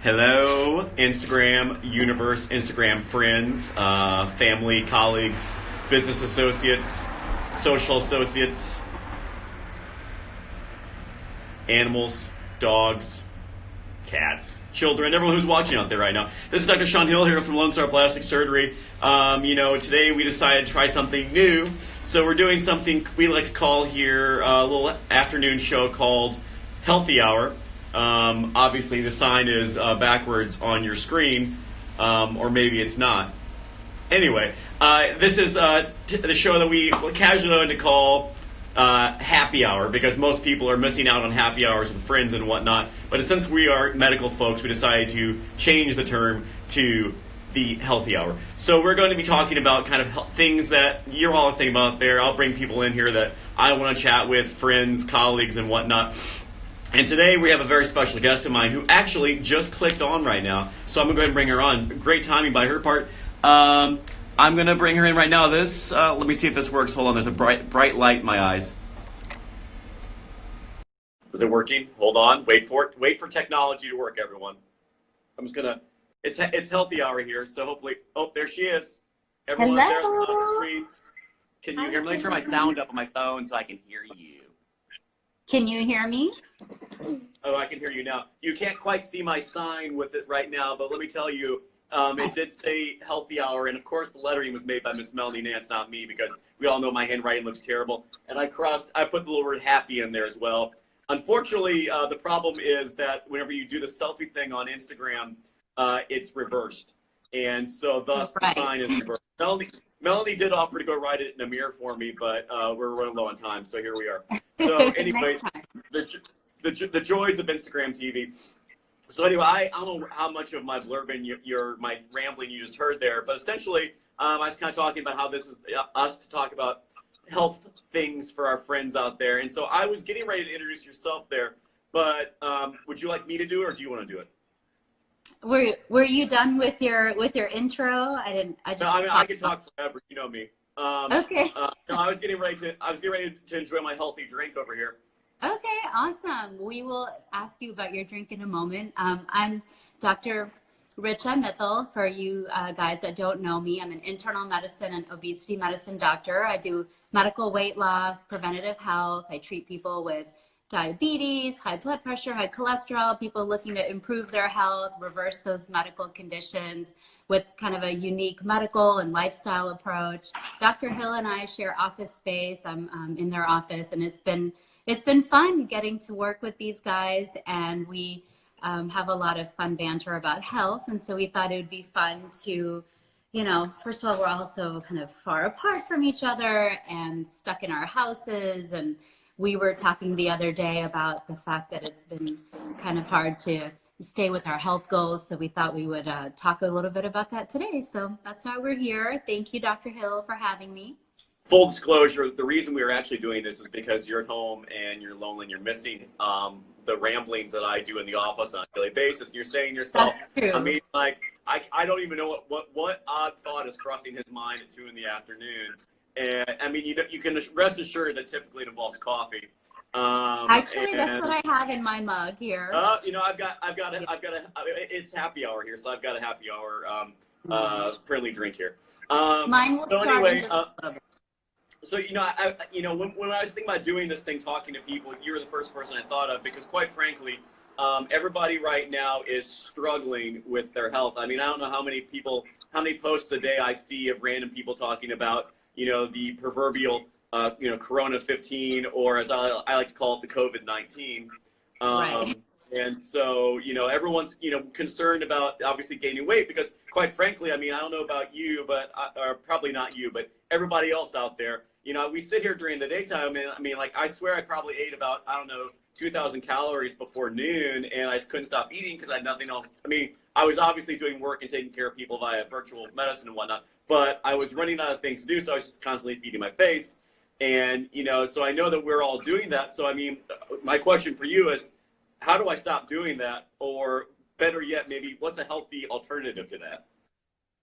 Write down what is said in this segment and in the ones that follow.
Hello, Instagram universe, Instagram friends, family, colleagues, business associates, social associates, animals, dogs, cats, children, everyone who's watching out there right now. This is Dr. Sean Hill here from Lone Star Plastic Surgery. Today we decided to try something new. So we're doing something we like to call here a little afternoon show called Healthy Hour. Obviously the sign is backwards on your screen, or maybe it's not. Anyway, this is the show that we casually like to call happy hour, because most people are missing out on happy hours with friends and whatnot. But since we are medical folks, we decided to change the term to the healthy hour. So we're going to be talking about kind of things that you're all thinking about there. I'll bring people in here that I want to chat with, friends, colleagues, and whatnot. And today we have a very special guest of mine who actually just clicked on right now. So I'm going to go ahead and bring her on. Great timing by her part. I'm going to bring her in right now. Let me see if this works. Hold on, there's a bright light in my eyes. Is it working? Hold on, wait for it. Wait for technology to work, everyone. I'm just going to, it's healthy hour here, so hopefully, oh, there she is. Everyone Hello. there on the screen. Can you hear me? Let me turn my sound up on my phone so I can hear you. Can you hear me? Oh, I can hear you now. You can't quite see my sign with it right now, but let me tell you, it did say healthy hour, and of course the lettering was made by Miss Melanie Nance, not me, because we all know my handwriting looks terrible. And I put the little word happy in there as well. Unfortunately, the problem is that whenever you do the selfie thing on Instagram, it's reversed. And so thus the sign is reversed. Melanie did offer to go write it in a mirror for me, but we're running low on time, so here we are. So anyway, the joys of Instagram TV. So anyway, I don't know how much of my blurb and my rambling you just heard there, but essentially I was kind of talking about how this is us to talk about health things for our friends out there. And so I was getting ready to introduce yourself there, but would you like me to do it, or do you want to do it? Were you done with your intro? I can talk forever. You know me. Okay. No, I was getting ready to enjoy my healthy drink over here. Okay, awesome. We will ask you about your drink in a moment. I'm Dr. Richa Mittal. For you guys that don't know me, I'm an internal medicine and obesity medicine doctor. I do medical weight loss, preventative health. I treat people with diabetes, high blood pressure, high cholesterol, people looking to improve their health, reverse those medical conditions with kind of a unique medical and lifestyle approach. Dr. Hill and I share office space. I'm in their office, and it's been fun getting to work with these guys, and we have a lot of fun banter about health. And so we thought it would be fun to, first of all, we're also kind of far apart from each other and stuck in our houses. And we were talking the other day about the fact that it's been kind of hard to stay with our health goals. So we thought we would talk a little bit about that today. So that's why we're here. Thank you, Dr. Hill, for having me. Full disclosure, the reason we are actually doing this is because you're at home and you're lonely and you're missing the ramblings that I do in the office on a daily basis. You're saying to yourself, that's true. I mean, like, I don't even know what odd thought is crossing his mind at 2 p.m. And I mean, you can rest assured that typically it involves coffee. Actually, that's what I have in my mug here. It's happy hour here, so I've got a happy hour friendly drink here. Mine will so start anyway, in just so when I was thinking about doing this thing, talking to people, you were the first person I thought of, because quite frankly, everybody right now is struggling with their health. I mean, I don't know how many posts a day I see of random people talking about, the proverbial, Corona 15, or as I like to call it, the COVID-19. Right. And so, everyone's, concerned about obviously gaining weight, because quite frankly, I mean, I don't know about you, or probably not you, but everybody else out there, we sit here during the daytime, and I mean, like, I swear I probably ate about, 2,000 calories before noon, and I just couldn't stop eating because I had nothing else. I mean, I was obviously doing work and taking care of people via virtual medicine and whatnot, but I was running out of things to do, so I was just constantly feeding my face. And, so I know that we're all doing that. So, I mean, my question for you is, how do I stop doing that? Or better yet, maybe what's a healthy alternative to that?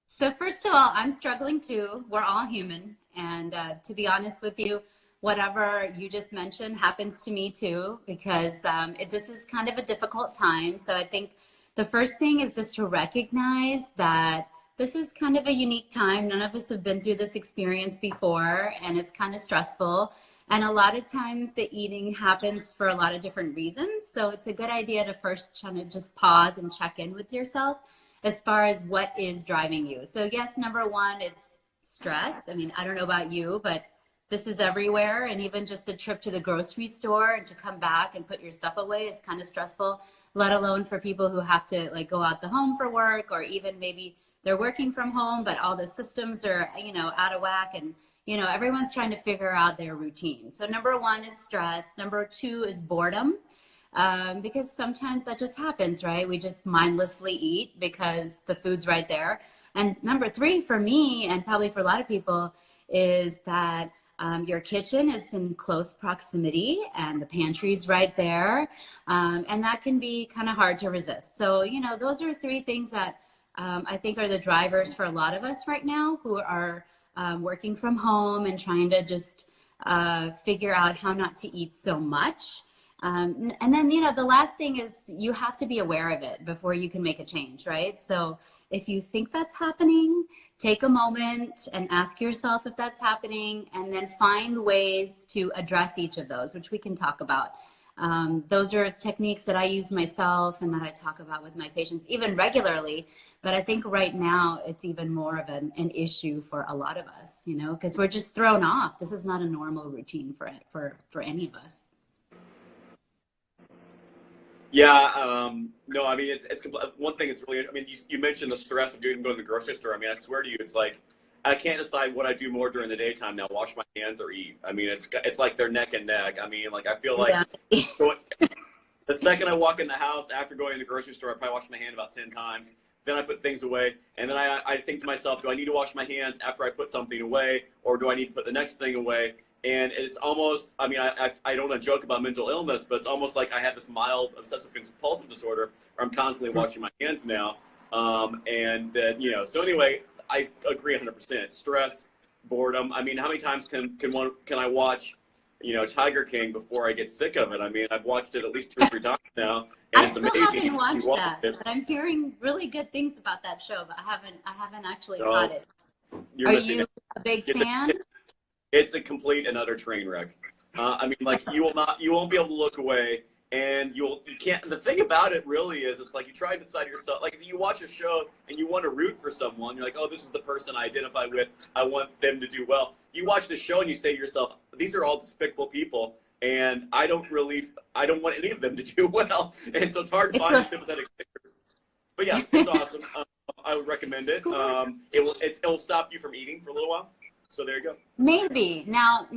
So first of all, I'm struggling too. We're all human. And to be honest with you, whatever you just mentioned happens to me too, because this is kind of a difficult time. So I think The first thing is just to recognize that this is kind of a unique time. None of us have been through this experience before, and it's kind of stressful. And a lot of times the eating happens for a lot of different reasons. So it's a good idea to first kind of just pause and check in with yourself as far as what is driving you. So yes, number one, it's stress. I mean, I don't know about you, but this is everywhere. And even just a trip to the grocery store and to come back and put your stuff away is kind of stressful, let alone for people who have to like go out the home for work, or even maybe they're working from home, but all the systems are, out of whack, and everyone's trying to figure out their routine. So number one is stress. Number two is boredom, because sometimes that just happens, right? We just mindlessly eat because the food's right there. And number three for me, and probably for a lot of people, is that your kitchen is in close proximity and the pantry's right there. And that can be kind of hard to resist. So, those are three things that I think are the drivers for a lot of us right now who are working from home and trying to just figure out how not to eat so much. And then, the last thing is you have to be aware of it before you can make a change, right? So if you think that's happening, take a moment and ask yourself if that's happening, and then find ways to address each of those, which we can talk about. Those are techniques that I use myself and that I talk about with my patients even regularly. But I think right now it's even more of an issue for a lot of us, because we're just thrown off. This is not a normal routine for any of us. Yeah, no, I mean, it's one thing. It's really, I mean, you mentioned the stress of going to the grocery store. I mean, I swear to you, it's like I can't decide what I do more during the daytime now: wash my hands or eat. I mean, it's like they're neck and neck. I mean, like I feel like the second I walk in the house after going to the grocery store, I probably wash my hand about 10 times. Then I put things away, and then I think to myself, do I need to wash my hands after I put something away, or do I need to put the next thing away? And it's almost, I mean, I don't want to joke about mental illness, but it's almost like I have this mild obsessive compulsive disorder where I'm constantly washing my hands now. And that, so anyway, I agree 100%. Stress, boredom. I mean, how many times can I watch, Tiger King before I get sick of it? I mean, I've watched it at least 2 or 3 times now. And I still haven't watched that, but I'm hearing really good things about that show, but I haven't actually caught it. Are you a big fan? It's a complete and utter train wreck. I mean, like you won't be able to look away, and you can't. The thing about it really is, it's like you try to decide yourself. Like if you watch a show and you want to root for someone, you're like, oh, this is the person I identify with. I want them to do well. You watch the show and you say to yourself, these are all despicable people, and I don't want any of them to do well. And so it's hard to find a sympathetic figure. But yeah, it's awesome. I would recommend it. It will stop you from eating for a little while. So there you go. Maybe. Now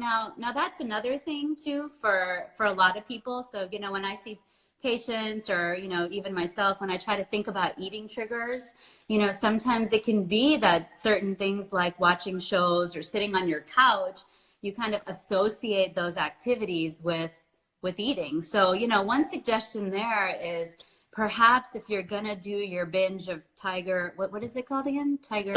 that's another thing too for a lot of people. So, when I see patients or, even myself, when I try to think about eating triggers, sometimes it can be that certain things like watching shows or sitting on your couch, you kind of associate those activities with eating. So, one suggestion there is perhaps if you're going to do your binge of what is it called again? Tiger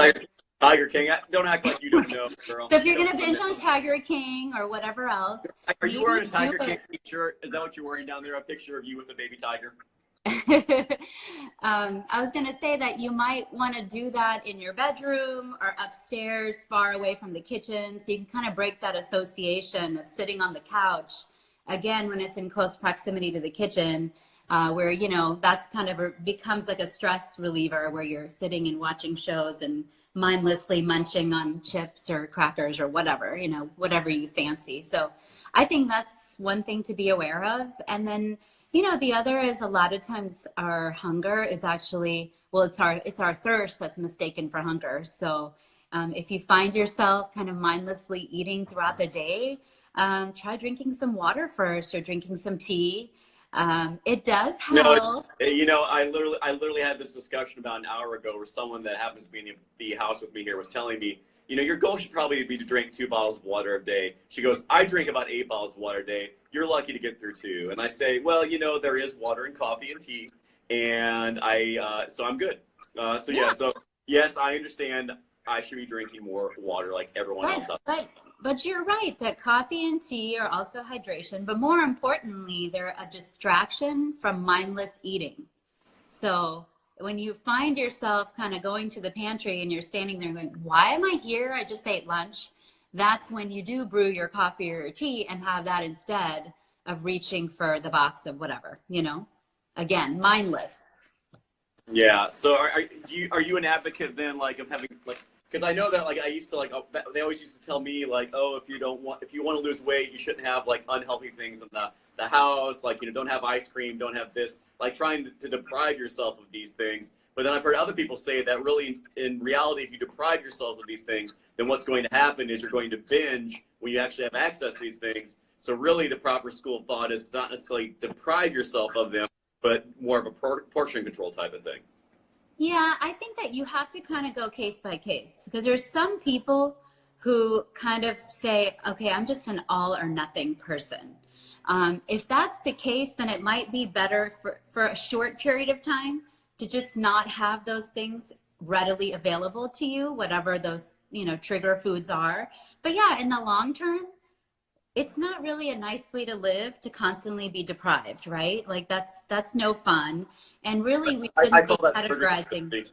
King. Don't act like you don't know, girl. So if you're going to binge on Tiger King or whatever else. Are you wearing a Tiger King t-shirt? Is that what you're wearing down there? A picture of you with a baby tiger? I was going to say that you might want to do that in your bedroom or upstairs, far away from the kitchen. So you can kind of break that association of sitting on the couch, again, when it's in close proximity to the kitchen. Where, that's kind of becomes like a stress reliever where you're sitting and watching shows and mindlessly munching on chips or crackers or whatever, whatever you fancy. So I think that's one thing to be aware of. And then, the other is a lot of times our hunger is actually, well, it's our thirst that's mistaken for hunger. So if you find yourself kind of mindlessly eating throughout the day, try drinking some water first or drinking some tea. It does help. No, I literally had this discussion about an hour ago where someone that happens to be in the house with me here was telling me, your goal should probably be to drink 2 bottles of water a day. She goes, I drink about 8 bottles of water a day. You're lucky to get through 2. And I say, well, there is water and coffee and tea, and so I'm good. So yes, I understand I should be drinking more water like everyone else. But you're right that coffee and tea are also hydration, but more importantly, they're a distraction from mindless eating. So when you find yourself kind of going to the pantry and you're standing there going, why am I here? I just ate lunch. That's when you do brew your coffee or your tea and have that instead of reaching for the box of whatever, you know, again, mindless. Yeah. So are you an advocate then, like, of having, like, because I know that, like, I used to, like, they always used to tell me, like, oh, if you want to lose weight, you shouldn't have, like, unhealthy things in the house, like, you know, don't have ice cream, don't have this, like, trying to deprive yourself of these things. But then I've heard other people say that really, in reality, if you deprive yourselves of these things, then what's going to happen is you're going to binge when you actually have access to these things. So really, the proper school of thought is not necessarily deprive yourself of them, but more of a portion control type of thing. Yeah, I think that you have to kind of go case by case, because there's some people who kind of say, okay, I'm just an all or nothing person. If that's the case, then it might be better for a short period of time to just not have those things readily available to you, whatever those, you know, trigger foods are. But yeah, in the long term, it's not really a nice way to live to constantly be deprived, right? Like that's no fun. And really we shouldn't be categorizing.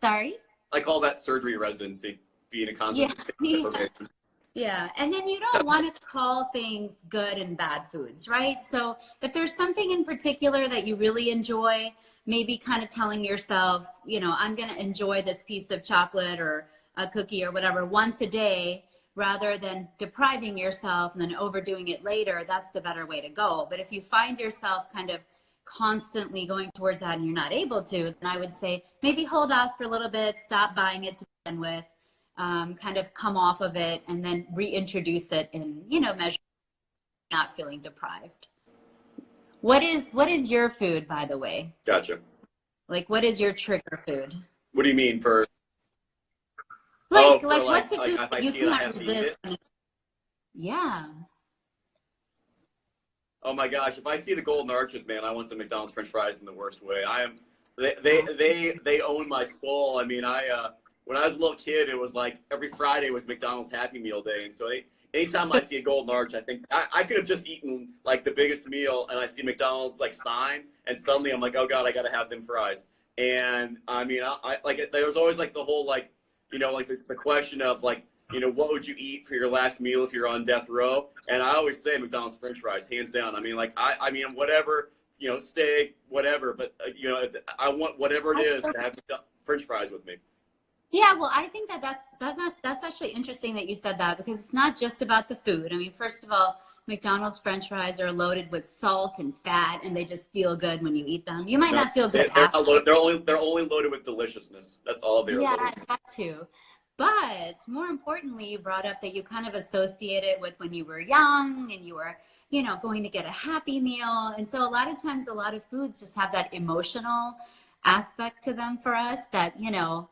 Sorry? I call that surgery residency, being a constant state of deprivation. Yeah, and then you don't want to call things good and bad foods, right? So if there's something in particular that you really enjoy, maybe kind of telling yourself, you know, I'm going to enjoy this piece of chocolate or a cookie or whatever once a day, rather than depriving yourself and then overdoing it later. That's the better way to go. But if you find yourself kind of constantly going towards that and you're not able to, then I would say maybe hold off for a little bit, stop buying it to begin with, kind of come off of it, and then reintroduce it in, you know, measure, not feeling deprived. What is your food, by the way? Gotcha. Like, what is your trigger food? What do you mean for? Like what's a food that you cannot resist? Yeah. Oh my gosh! If I see the golden arches, man, I want some McDonald's French fries in the worst way. They own my soul. I mean, when I was a little kid, it was like every Friday was McDonald's Happy Meal day, and so anytime I see a golden arch, I think I could have just eaten like the biggest meal, and I see McDonald's like sign, and suddenly I'm like, oh god, I gotta have them fries. And I mean, I like there was always like the whole like, you know, like the question of like, you know, what would you eat for your last meal if you're on death row? And I always say McDonald's French fries, hands down. I mean, like I mean, whatever, you know, steak, whatever, but you know, I want whatever it is to have French fries with me. Yeah, well, I think that's actually interesting that you said that, because it's not just about the food. I mean, first of all, McDonald's French fries are loaded with salt and fat, and they just feel good when you eat them. You might not feel good after. They're only loaded with deliciousness. That's all they're loaded with. Yeah, that too. But more importantly, you brought up that you kind of associate it with when you were young and you were, you know, going to get a Happy Meal. And so a lot of times, a lot of foods just have that emotional aspect to them for us that, you know,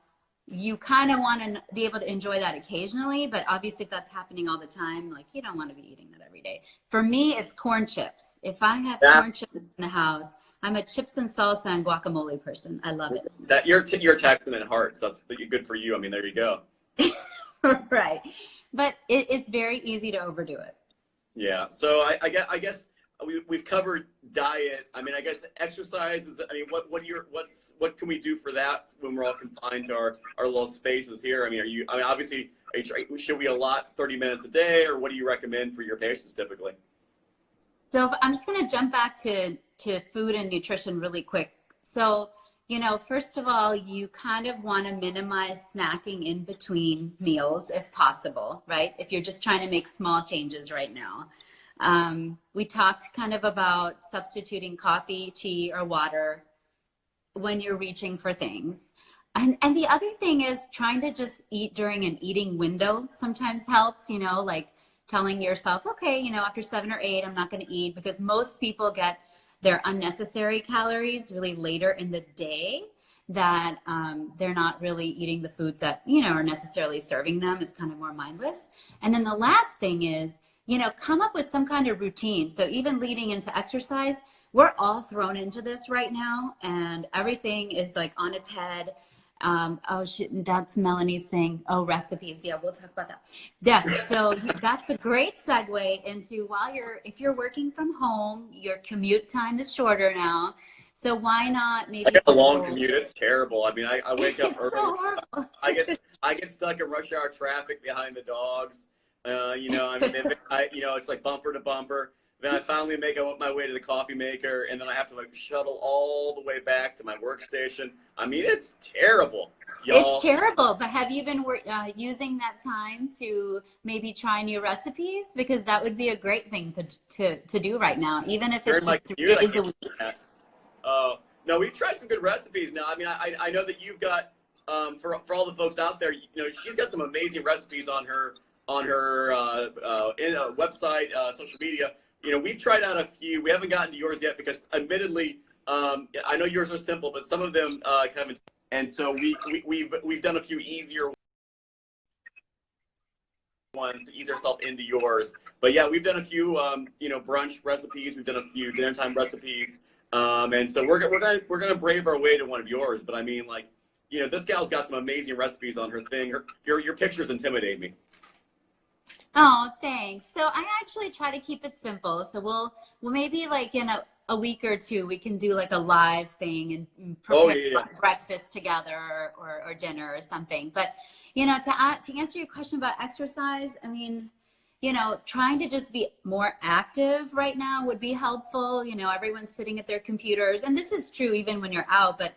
you kind of want to be able to enjoy that occasionally, but obviously if that's happening all the time, like you don't want to be eating that every day. For me, it's corn chips. If I have corn chips in the house, I'm a chips and salsa and guacamole person. I love it. That you're Texan at heart, so that's good for you. I mean, there you go. Right, but it's very easy to overdo it. Yeah. So I guess we've covered diet. I mean, I guess exercise is. I mean, what can we do for that when we're all confined to our little spaces here? I mean, obviously, should we allot 30 minutes a day, or what do you recommend for your patients typically? So I'm just going to jump back to food and nutrition really quick. So, you know, first of all, you kind of want to minimize snacking in between meals if possible, right? If you're just trying to make small changes right now. We talked kind of about substituting coffee, tea, or water when you're reaching for things. And the other thing is trying to just eat during an eating window sometimes helps, you know, like telling yourself, okay, you know, after 7 or 8, I'm not going to eat, because most people get their unnecessary calories really later in the day, that they're not really eating the foods that, you know, are necessarily serving them. Is kind of more mindless. And then the last thing is, you know, come up with some kind of routine. So even leading into exercise, we're all thrown into this right now, and everything is like on its head. Oh shit, that's Melanie's thing. Oh, recipes. Yeah, we'll talk about that. Yes, so that's a great segue into if you're working from home, your commute time is shorter now. So why not I maybe got a sort of long go, commute. It's terrible. I mean, I wake up it's early. so horrible. I get stuck in rush hour traffic behind the dogs. You know, I mean, it's like bumper to bumper. Then I finally make my way to the coffee maker, and then I have to like shuttle all the way back to my workstation. I mean, it's terrible, It's y'all. terrible, but have you been using that time to maybe try new recipes? Because that would be a great thing to do right now, even if it's During my just commute, three I days a can't week. do that. No, we've tried some good recipes now. I mean, I know that you've got for all the folks out there, you know, she's got some amazing recipes on her website, social media. You know, we've tried out a few. We haven't gotten to yours yet because, admittedly, I know yours are simple, but some of them kind of. And so we've done a few easier ones to ease ourselves into yours. But yeah, we've done a few you know, brunch recipes. We've done a few dinner time recipes. And so we're gonna brave our way to one of yours. But I mean, like, you know, this gal's got some amazing recipes on her thing. Your pictures intimidate me. Oh, thanks. So I actually try to keep it simple. So we'll maybe like in a week or two we can do like a live thing and Oh prepare yeah, breakfast together or dinner or something. But you know, to answer your question about exercise, I mean, you know, trying to just be more active right now would be helpful. You know, everyone's sitting at their computers, and this is true even when you're out, but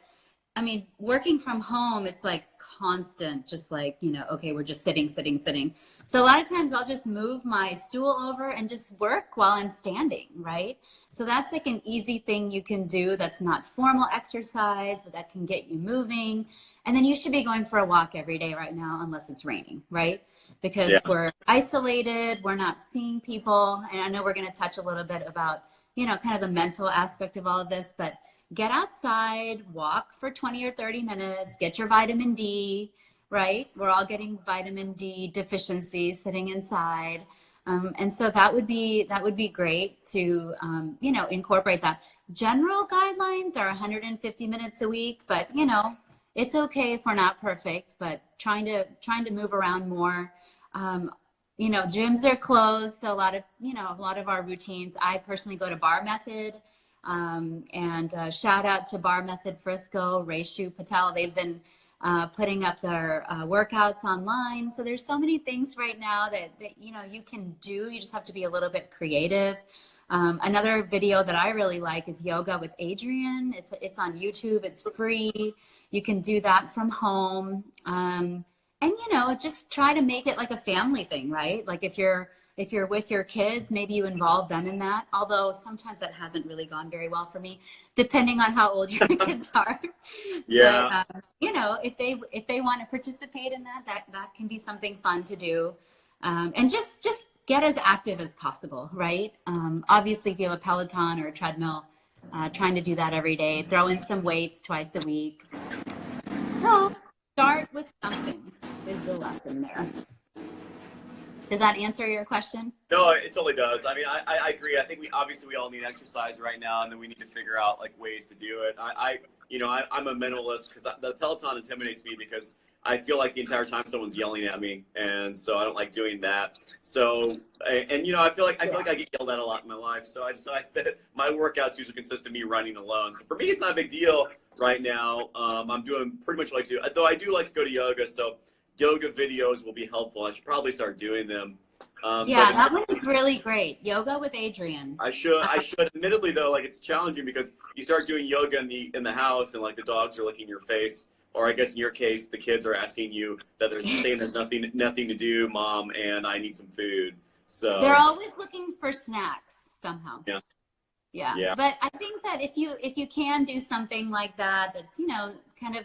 I mean, working from home, it's like constant, just like, you know, okay, we're just sitting, sitting, sitting. So a lot of times I'll just move my stool over and just work while I'm standing, right? So that's like an easy thing you can do that's not formal exercise, but that can get you moving. And then you should be going for a walk every day right now, unless it's raining, right? yeah, Because we're isolated, we're not seeing people. And I know we're going to touch a little bit about, you know, kind of the mental aspect of all of this, but get outside, walk for 20 or 30 minutes, get your vitamin D, right? We're all getting vitamin D deficiency sitting inside. And so that would be great to, you know, incorporate that. General guidelines are 150 minutes a week, but you know, it's okay if we're not perfect, but trying to move around more. You know, gyms are closed, so a lot of our routines. I personally go to Bar Method. And shout out to Bar Method Frisco, Richa Mittal. They've been putting up their workouts online. So there's so many things right now that you know you can do. You just have to be a little bit creative. Another video that I really like is Yoga with Adriene. It's on YouTube. It's free. You can do that from home. And you know, just try to make it like a family thing, right? Like if you're with your kids, maybe you involve them in that. Although sometimes that hasn't really gone very well for me, depending on how old your kids are. yeah. But you know, if they want to participate in that can be something fun to do, and just get as active as possible, right? Obviously, if you have a Peloton or a treadmill, trying to do that every day. Throw in some weights twice a week. So start with something is the lesson there. Does that answer your question? No, it totally does. I mean, I agree. I think we all need exercise right now, and then we need to figure out like ways to do it. You know, I'm a minimalist because the Peloton intimidates me because I feel like the entire time someone's yelling at me, and so I don't like doing that. So, and you know, I feel like I get yelled at a lot in my life. So I decided that my workouts usually consist of me running alone. So for me, it's not a big deal right now. I'm doing pretty much what I do, though I do like to go to yoga. So yoga videos will be helpful. I should probably start doing them. Yeah, that one is really great. Yoga with Adriene. I should. Admittedly, though, like it's challenging because you start doing yoga in the house, and like the dogs are licking your face, or I guess in your case, the kids are asking you that there's nothing to do, mom, and I need some food. So they're always looking for snacks somehow. Yeah. Yeah. Yeah. But I think that if you can do something like that, that's, you know, kind of